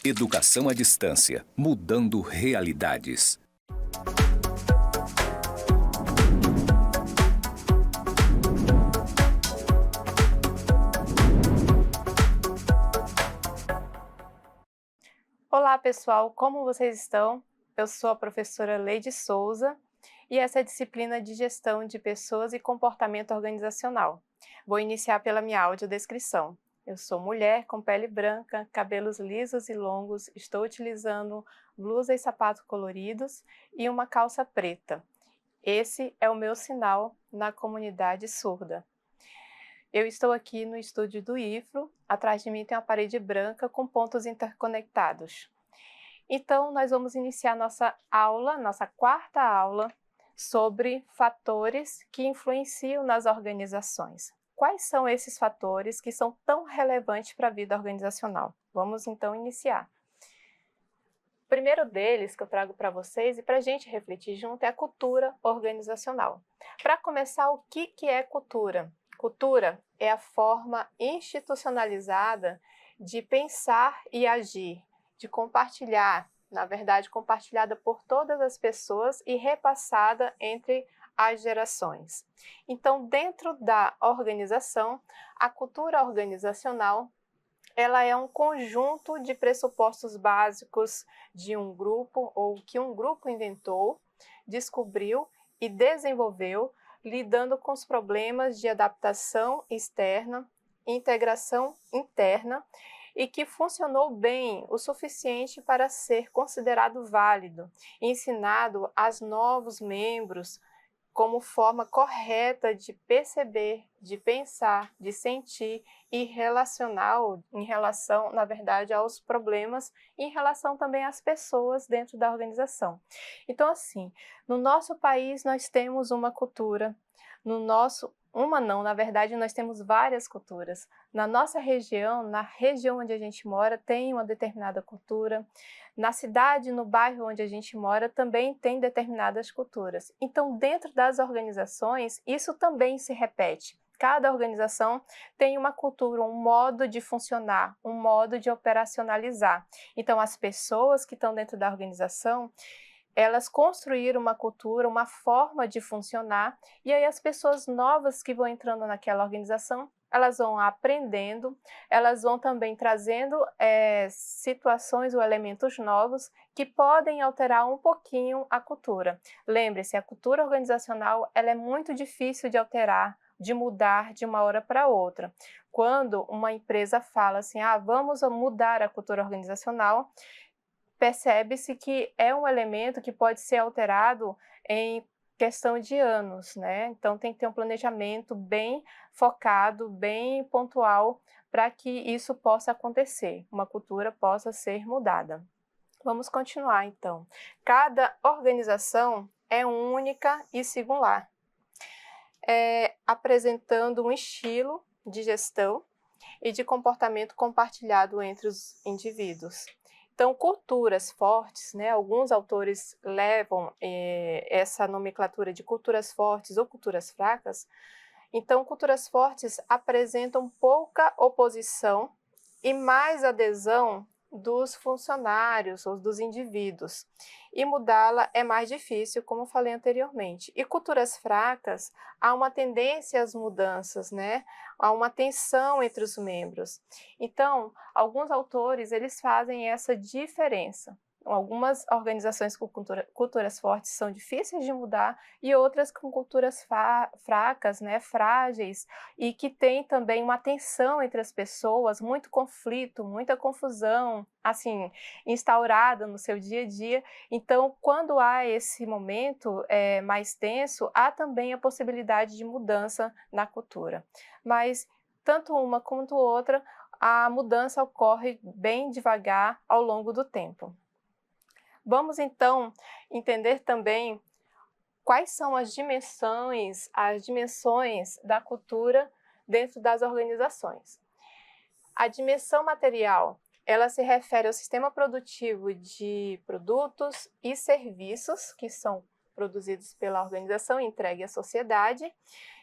Educação à distância, mudando realidades. Olá pessoal, como vocês estão? Eu sou a professora Leide Souza e essa é a disciplina de Gestão de Pessoas e Comportamento Organizacional. Vou iniciar pela minha audiodescrição. Eu sou mulher com pele branca, cabelos lisos e longos, estou utilizando blusa e sapatos coloridos e uma calça preta. Esse é o meu sinal na comunidade surda. Eu estou aqui no estúdio do IFRO, atrás de mim tem uma parede branca com pontos interconectados. Então, nós vamos iniciar nossa quarta aula, sobre fatores que influenciam nas organizações. Quais são esses fatores que são tão relevantes para a vida organizacional? Vamos então iniciar. O primeiro deles que eu trago para vocês e para a gente refletir junto é a cultura organizacional. Para começar, o que é cultura? Cultura é a forma institucionalizada de pensar e agir, de compartilhar, na verdade, compartilhada por todas as pessoas e repassada entre as gerações. Então, dentro da organização, a cultura organizacional ela é um conjunto de pressupostos básicos de um grupo ou que um grupo inventou, descobriu e desenvolveu, lidando com os problemas de adaptação externa, integração interna e que funcionou bem o suficiente para ser considerado válido, ensinado aos novos membros como forma correta de perceber, de pensar, de sentir e relacional em relação, na verdade, aos problemas e em relação também às pessoas dentro da organização. Então, assim, no nosso país nós temos uma cultura, na verdade nós temos várias culturas. Na nossa região, na região onde a gente mora, tem uma determinada cultura. Na cidade, no bairro onde a gente mora, também tem determinadas culturas. Então, dentro das organizações, isso também se repete. Cada organização tem uma cultura, um modo de funcionar, um modo de operacionalizar. Então, as pessoas que estão dentro da organização, elas construíram uma cultura, uma forma de funcionar, e aí as pessoas novas que vão entrando naquela organização, elas vão aprendendo, elas vão também trazendo situações ou elementos novos que podem alterar um pouquinho a cultura. Lembre-se, a cultura organizacional ela é muito difícil de alterar, de mudar de uma hora para outra. Quando uma empresa fala assim, vamos mudar a cultura organizacional, percebe-se que é um elemento que pode ser alterado em questão de anos, né? Então tem que ter um planejamento bem focado, bem pontual, para que isso possa acontecer, uma cultura possa ser mudada. Vamos continuar então. Cada organização é única e singular, apresentando um estilo de gestão e de comportamento compartilhado entre os indivíduos. Então, culturas fortes, né? Alguns autores levam essa nomenclatura de culturas fortes ou culturas fracas. Então, culturas fortes apresentam pouca oposição e mais adesão dos funcionários ou dos indivíduos. E mudá-la é mais difícil, como falei anteriormente. E culturas fracas, há uma tendência às mudanças, né? Há uma tensão entre os membros. Então, alguns autores, eles fazem essa diferença. Algumas organizações com culturas fortes são difíceis de mudar e outras com culturas fracas, né, frágeis, e que tem também uma tensão entre as pessoas, muito conflito, muita confusão, assim, instaurada no seu dia a dia. Então, quando há esse momento mais tenso, há também a possibilidade de mudança na cultura. Mas, tanto uma quanto outra, a mudança ocorre bem devagar ao longo do tempo. Vamos, então, entender também quais são as dimensões da cultura dentro das organizações. A dimensão material, ela se refere ao sistema produtivo de produtos e serviços que são produzidos pela organização e entregue à sociedade,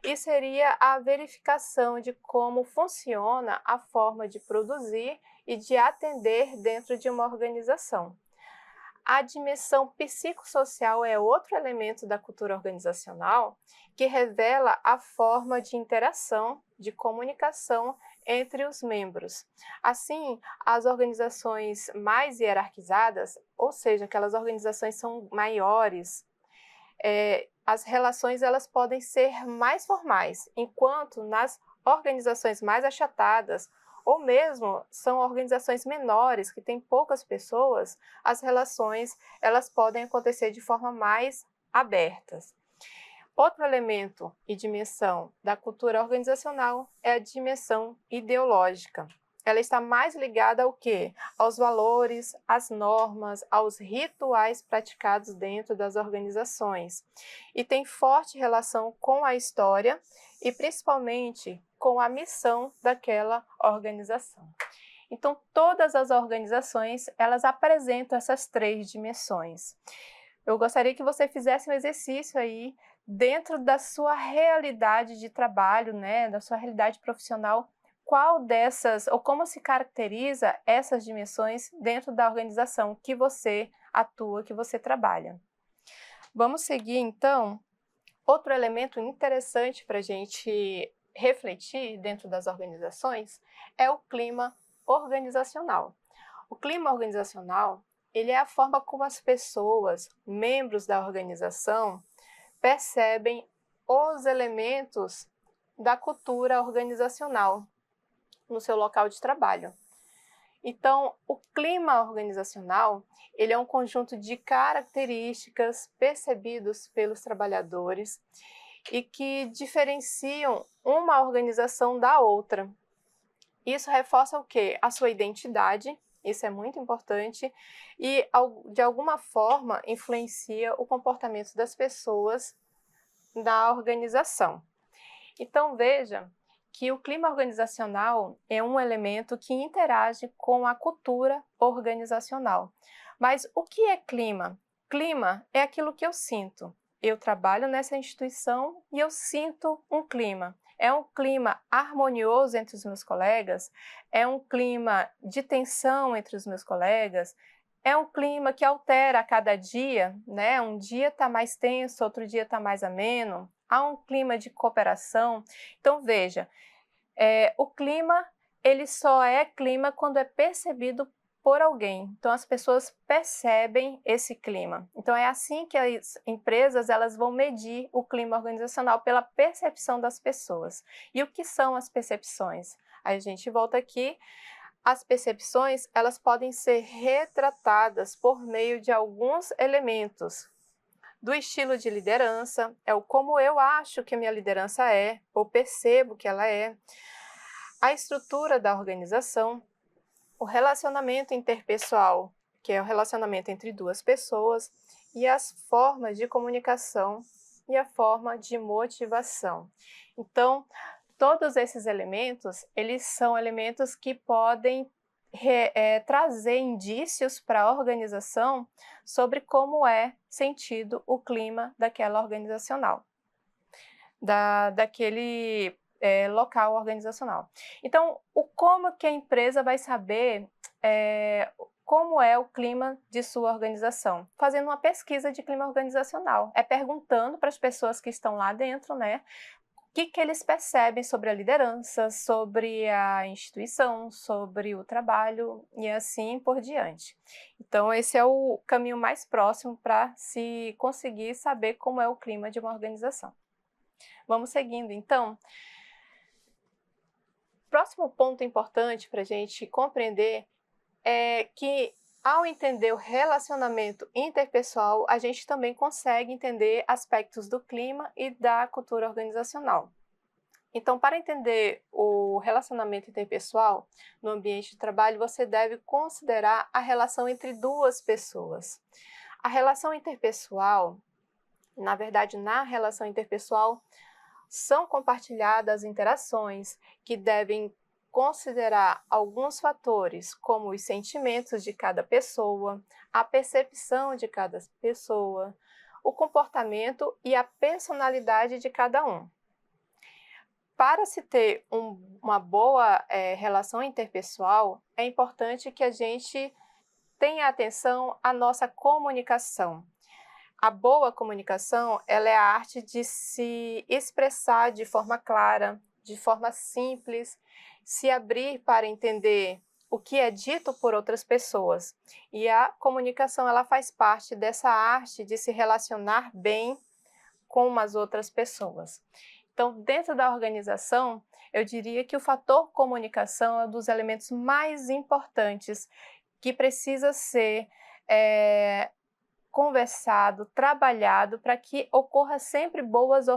e seria a verificação de como funciona a forma de produzir e de atender dentro de uma organização. A dimensão psicossocial é outro elemento da cultura organizacional que revela a forma de interação, de comunicação entre os membros. Assim, as organizações mais hierarquizadas, ou seja, aquelas organizações são maiores, as relações elas podem ser mais formais, enquanto nas organizações mais achatadas, ou mesmo são organizações menores, que têm poucas pessoas, as relações elas podem acontecer de forma mais abertas. Outro elemento e dimensão da cultura organizacional é a dimensão ideológica. Ela está mais ligada ao quê? Aos valores, às normas, aos rituais praticados dentro das organizações. E tem forte relação com a história e principalmente com a missão daquela organização. Então, todas as organizações, elas apresentam essas 3 dimensões. Eu gostaria que você fizesse um exercício aí dentro da sua realidade de trabalho, né, da sua realidade profissional, qual dessas, ou como se caracteriza essas dimensões dentro da organização que você atua, que você trabalha. Vamos seguir, então. Outro elemento interessante para a gente refletir dentro das organizações é o clima organizacional. O clima organizacional, ele é a forma como as pessoas, membros da organização, percebem os elementos da cultura organizacional no seu local de trabalho. Então, o clima organizacional, ele é um conjunto de características percebidos pelos trabalhadores e que diferenciam uma organização da outra. Isso reforça o quê? A sua identidade, isso é muito importante, e de alguma forma influencia o comportamento das pessoas da organização. Então, veja que o clima organizacional é um elemento que interage com a cultura organizacional. Mas o que é clima? Clima é aquilo que eu sinto. Eu trabalho nessa instituição e eu sinto um clima. É um clima harmonioso entre os meus colegas? É um clima de tensão entre os meus colegas? É um clima que altera a cada dia, né? Um dia está mais tenso, outro dia está mais ameno. Há um clima de cooperação. Então, veja, o clima, ele só é clima quando é percebido por alguém. Então, as pessoas percebem esse clima. Então, é assim que as empresas elas vão medir o clima organizacional pela percepção das pessoas. E o que são as percepções? A gente volta aqui. As percepções, elas podem ser retratadas por meio de alguns elementos. Do estilo de liderança, é o como eu acho que a minha liderança é, ou percebo que ela é. A estrutura da organização, o relacionamento interpessoal, que é o relacionamento entre 2 pessoas, e as formas de comunicação e a forma de motivação. Então, todos esses elementos, eles são elementos que podem trazer indícios para a organização sobre como é sentido o clima daquela organizacional, daquele local organizacional. Então, como que a empresa vai saber como é o clima de sua organização? Fazendo uma pesquisa de clima organizacional. É perguntando para as pessoas que estão lá dentro, né? O que eles percebem sobre a liderança, sobre a instituição, sobre o trabalho e assim por diante. Então, esse é o caminho mais próximo para se conseguir saber como é o clima de uma organização. Vamos seguindo, então. Próximo ponto importante para a gente compreender é que, ao entender o relacionamento interpessoal, a gente também consegue entender aspectos do clima e da cultura organizacional. Então, para entender o relacionamento interpessoal no ambiente de trabalho, você deve considerar a relação entre 2 pessoas. A relação interpessoal, na verdade, na relação interpessoal, são compartilhadas interações que devem considerar alguns fatores, como os sentimentos de cada pessoa, a percepção de cada pessoa, o comportamento e a personalidade de cada um. Para se ter uma boa relação interpessoal, é importante que a gente tenha atenção à nossa comunicação. A boa comunicação, ela é a arte de se expressar de forma clara, de forma simples, se abrir para entender o que é dito por outras pessoas. E a comunicação, ela faz parte dessa arte de se relacionar bem com as outras pessoas. Então, dentro da organização, eu diria que o fator comunicação é um dos elementos mais importantes que precisa ser conversado, trabalhado para que ocorra sempre boas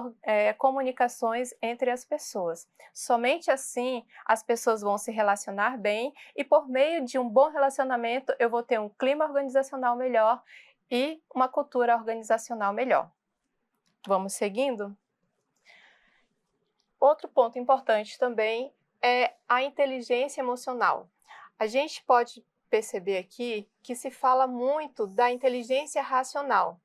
comunicações entre as pessoas. Somente assim as pessoas vão se relacionar bem e por meio de um bom relacionamento eu vou ter um clima organizacional melhor e uma cultura organizacional melhor. Vamos seguindo? Outro ponto importante também é a inteligência emocional. A gente pode perceber aqui que se fala muito da inteligência racional.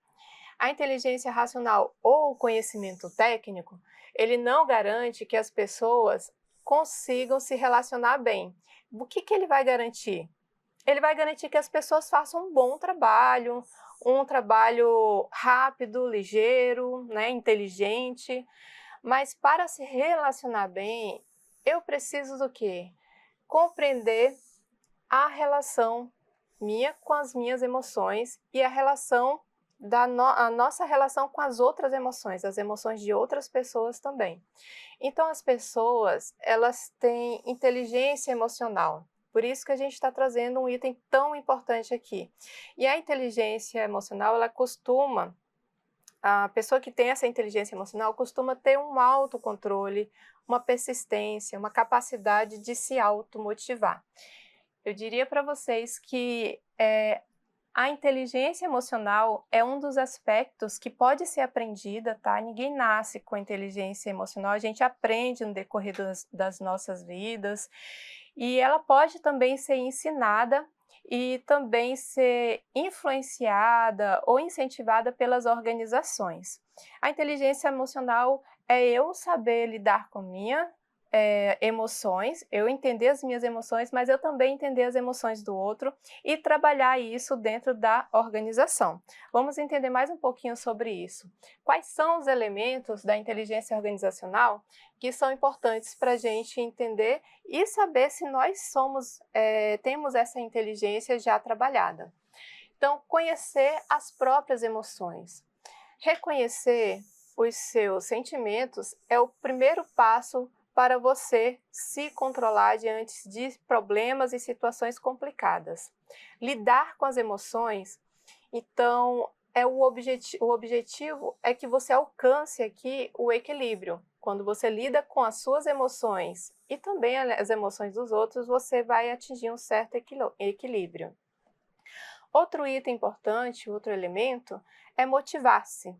A inteligência racional ou o conhecimento técnico, ele não garante que as pessoas consigam se relacionar bem. O que ele vai garantir? Ele vai garantir que as pessoas façam um trabalho rápido, ligeiro, né, inteligente. Mas para se relacionar bem, eu preciso do quê? Compreender a relação minha com as minhas emoções e a nossa relação com as outras emoções, as emoções de outras pessoas também. Então as pessoas, elas têm inteligência emocional. Por isso que a gente está trazendo um item tão importante aqui. E a inteligência emocional, a pessoa que tem essa inteligência emocional costuma ter um autocontrole, uma persistência, uma capacidade de se automotivar. Eu diria para vocês que a inteligência emocional é um dos aspectos que pode ser aprendida, tá? Ninguém nasce com inteligência emocional, a gente aprende no decorrer das nossas vidas e ela pode também ser ensinada e também ser influenciada ou incentivada pelas organizações. A inteligência emocional é eu saber lidar com emoções, eu entender as minhas emoções, mas eu também entender as emoções do outro e trabalhar isso dentro da organização. Vamos entender mais um pouquinho sobre isso. Quais são os elementos da inteligência organizacional que são importantes para a gente entender e saber se nós temos essa inteligência já trabalhada? Então, conhecer as próprias emoções. Reconhecer os seus sentimentos é o primeiro passo para você se controlar diante de problemas e situações complicadas. Lidar com as emoções, então, o objetivo é que você alcance aqui o equilíbrio. Quando você lida com as suas emoções e também as emoções dos outros, você vai atingir um certo equilíbrio. Outro item importante, outro elemento, é motivar-se.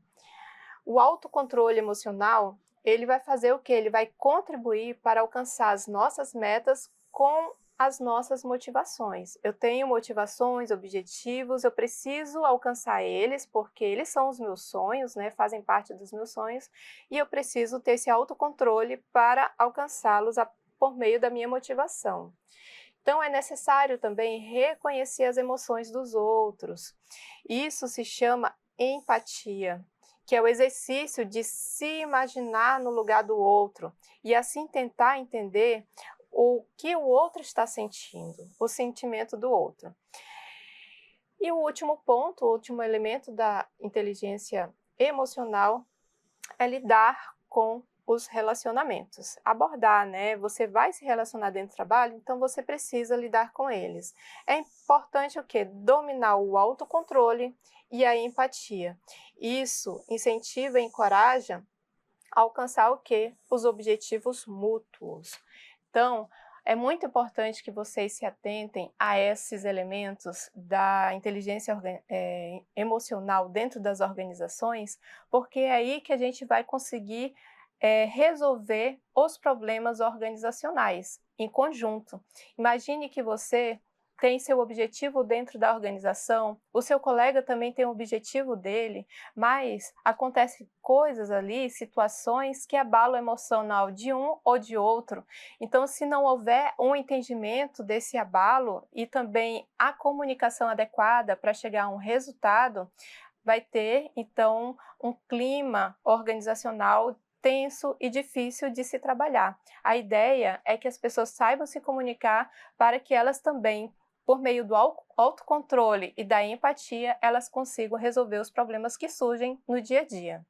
O autocontrole emocional, ele vai fazer o quê? Ele vai contribuir para alcançar as nossas metas com as nossas motivações. Eu tenho motivações, objetivos, eu preciso alcançar eles, porque eles são os meus sonhos, né? Fazem parte dos meus sonhos, e eu preciso ter esse autocontrole para alcançá-los por meio da minha motivação. Então, é necessário também reconhecer as emoções dos outros. Isso se chama empatia, que é o exercício de se imaginar no lugar do outro e assim tentar entender o que o outro está sentindo, o sentimento do outro. E o último ponto, o último elemento da inteligência emocional é lidar com os relacionamentos. Abordar, né? Você vai se relacionar dentro do trabalho, então você precisa lidar com eles. É importante o quê? Dominar o autocontrole e a empatia. Isso incentiva e encoraja a alcançar o quê? Os objetivos mútuos. Então, é muito importante que vocês se atentem a esses elementos da inteligência emocional dentro das organizações, porque é aí que a gente vai conseguir resolver os problemas organizacionais em conjunto. Imagine que você tem seu objetivo dentro da organização, o seu colega também tem o objetivo dele, mas acontecem coisas ali, situações que abalam o emocional de um ou de outro. Então, se não houver um entendimento desse abalo e também a comunicação adequada para chegar a um resultado, vai ter, então, um clima organizacional tenso e difícil de se trabalhar. A ideia é que as pessoas saibam se comunicar para que elas também, por meio do autocontrole e da empatia, elas consigam resolver os problemas que surgem no dia a dia.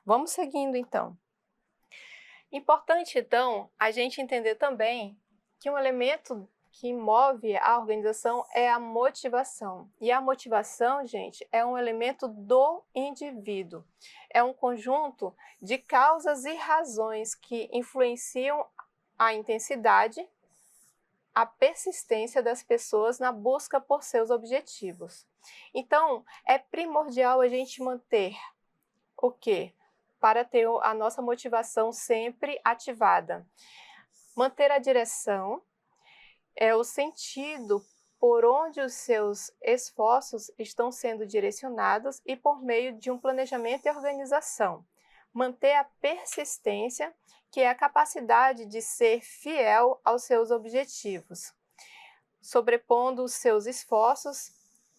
Vamos seguindo, então. Importante, então, a gente entender também que um elemento que move a organização é a motivação. E a motivação, gente, é um elemento do indivíduo. É um conjunto de causas e razões que influenciam a intensidade, a persistência das pessoas na busca por seus objetivos. Então, é primordial a gente manter o quê? Para ter a nossa motivação sempre ativada. Manter a direção é o sentido por onde os seus esforços estão sendo direcionados e por meio de um planejamento e organização. Manter a persistência, que é a capacidade de ser fiel aos seus objetivos, sobrepondo os seus esforços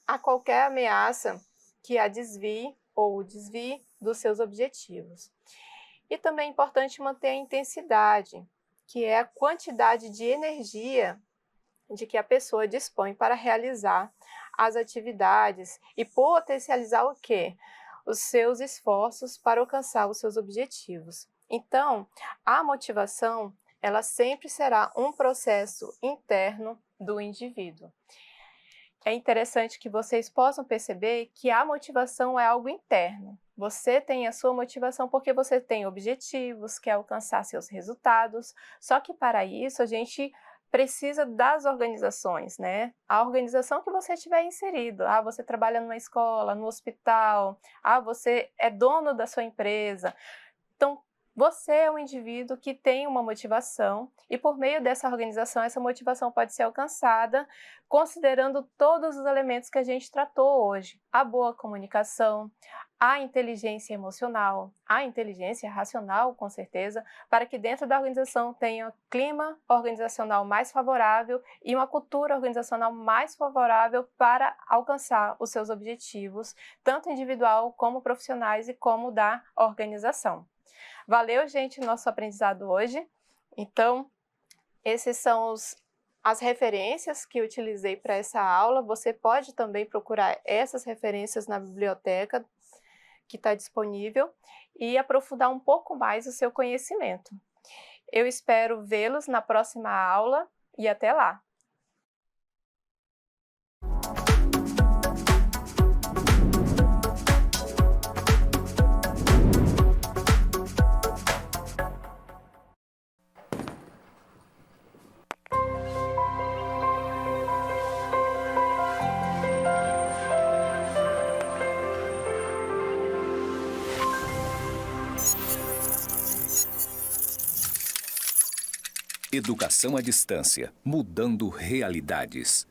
a qualquer ameaça que a desvie ou o desvie dos seus objetivos. E também é importante manter a intensidade, que é a quantidade de energia de que a pessoa dispõe para realizar as atividades e potencializar o quê? Os seus esforços para alcançar os seus objetivos. Então, a motivação, ela sempre será um processo interno do indivíduo. É interessante que vocês possam perceber que a motivação é algo interno. Você tem a sua motivação porque você tem objetivos, quer alcançar seus resultados, só que para isso a gente precisa das organizações, né? A organização que você estiver inserido. Você trabalha numa escola, no hospital, você é dono da sua empresa. Então, você é um indivíduo que tem uma motivação e por meio dessa organização, essa motivação pode ser alcançada considerando todos os elementos que a gente tratou hoje. A boa comunicação, a inteligência emocional, a inteligência racional, com certeza, para que dentro da organização tenha clima organizacional mais favorável e uma cultura organizacional mais favorável para alcançar os seus objetivos, tanto individual como profissionais e como da organização. Valeu, gente, nosso aprendizado hoje. Então, esses são as referências que eu utilizei para essa aula. Você pode também procurar essas referências na biblioteca que está disponível e aprofundar um pouco mais o seu conhecimento. Eu espero vê-los na próxima aula e até lá! Educação à distância, mudando realidades.